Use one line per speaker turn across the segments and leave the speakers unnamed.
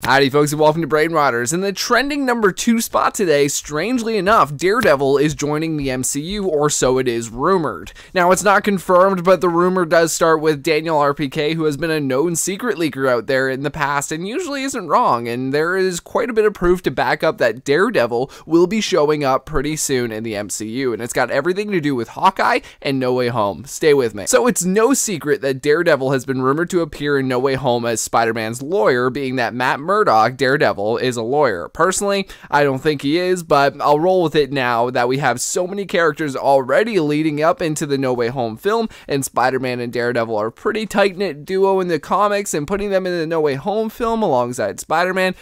Howdy folks and welcome to Brain Rotters. In the trending number 2 spot today, strangely enough, Daredevil is joining the MCU, or so it is rumored. Now it's not confirmed, but the rumor does start with Daniel RPK, who has been a known secret leaker out there in the past and usually isn't wrong, and there is quite a bit of proof to back up that Daredevil will be showing up pretty soon in the MCU, and it's got everything to do with Hawkeye and No Way Home. Stay with me. So it's no secret that Daredevil has been rumored to appear in No Way Home as Spider Man's lawyer, being that Matt Murdock, Daredevil, is a lawyer. Personally, I don't think he is, but I'll roll with it now that we have so many characters already leading up into the No Way Home film, and Spider Man and Daredevil are a pretty tight-knit duo in the comics, and putting them in the No Way Home film alongside Spider Man,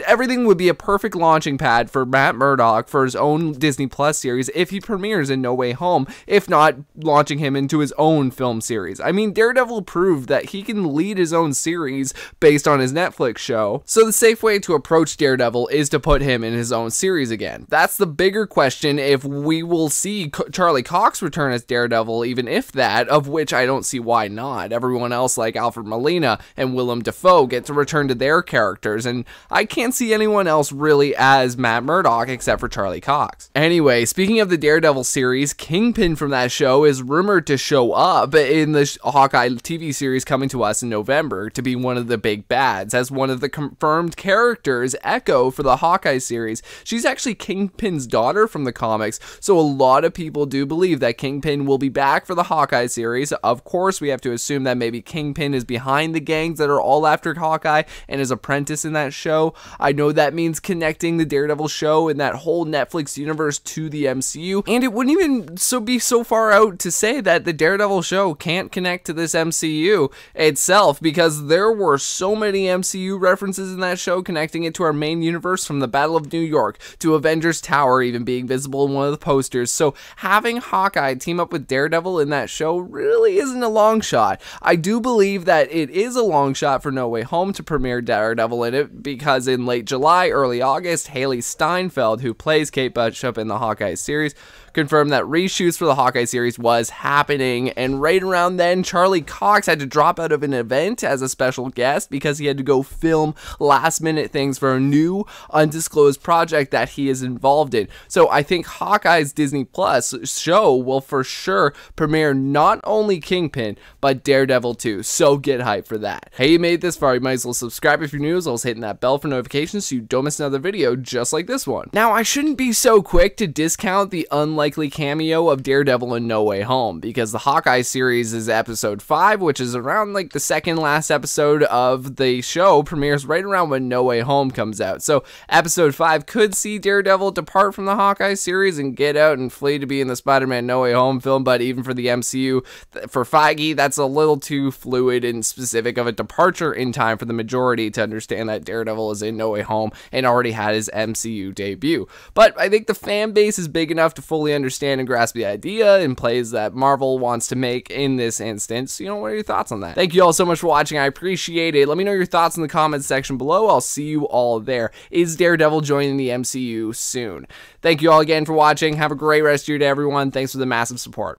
everything would be a perfect launching pad for Matt Murdock for his own Disney Plus series if he premieres in No Way Home, if not launching him into his own film series. I mean, Daredevil proved that he can lead his own series based on his Netflix show, so the safe way to approach Daredevil is to put him in his own series again. That's the bigger question, if we will see Charlie Cox return as Daredevil, even if that, of which I don't see why not. Everyone else like Alfred, Molina, and Willem, DaFoe get to return to their characters, and I can't see anyone else really as Matt Murdock except for Charlie Cox. Anyway, speaking of the Daredevil series, Kingpin from that show is rumored to show up in the Hawkeye TV series coming to us in November to be one of the big bads, as one of the confirmed characters, Echo, for the Hawkeye series. She's actually Kingpin's daughter from the comics, so a lot of people do believe that Kingpin will be back for the Hawkeye series. Of course, we have to assume that maybe Kingpin is behind the gangs that are all after Hawkeye and his apprentice in that show. I know that means connecting the Daredevil show and that whole Netflix universe to the MCU, and it wouldn't even be so far out to say that the Daredevil show can't connect to this MCU itself, because there were so many MCU references in that show connecting it to our main universe, from the Battle of New York to Avengers Tower even being visible in one of the posters. So having Hawkeye team up with Daredevil in that show really isn't a long shot. I do believe that it is a long shot for No Way Home to premiere Daredevil in it, because in late July, early August, Haley Steinfeld, who plays Kate Bishop in the Hawkeye series, confirmed that reshoots for the Hawkeye series was happening, and right around then, Charlie Cox had to drop out of an event as a special guest because he had to go film last-minute things for a new undisclosed project that he is involved in. So I think Hawkeye's Disney Plus show will for sure premiere not only Kingpin, but Daredevil too, so get hyped for that. Hey, you made this far, you might as well subscribe if you're new, as well as hitting that bell for notifications so you don't miss another video just like this one. Now, I shouldn't be so quick to discount the unlikely cameo of Daredevil in No Way Home, because the Hawkeye series is episode 5, which is around like the second last episode of the show, premieres right around when No Way Home comes out. So episode 5 could see Daredevil depart from the Hawkeye series and get out and flee to be in the Spider Man No Way Home film, but even for the MCU, for Feige, that's a little too fluid and specific of a departure in time for the majority to understand that Daredevil is in No Way Home and already had his MCU debut. But I think the fan base is big enough to fully understand and grasp the idea and plays that Marvel wants to make in this instance. You know, what are your thoughts on that? Thank you all so much for watching. I appreciate it. Let me know your thoughts in the comments section below. I'll see you all there. Is Daredevil joining the MCU soon? Thank you all again for watching. Have a great rest of your day, everyone. Thanks for the massive support.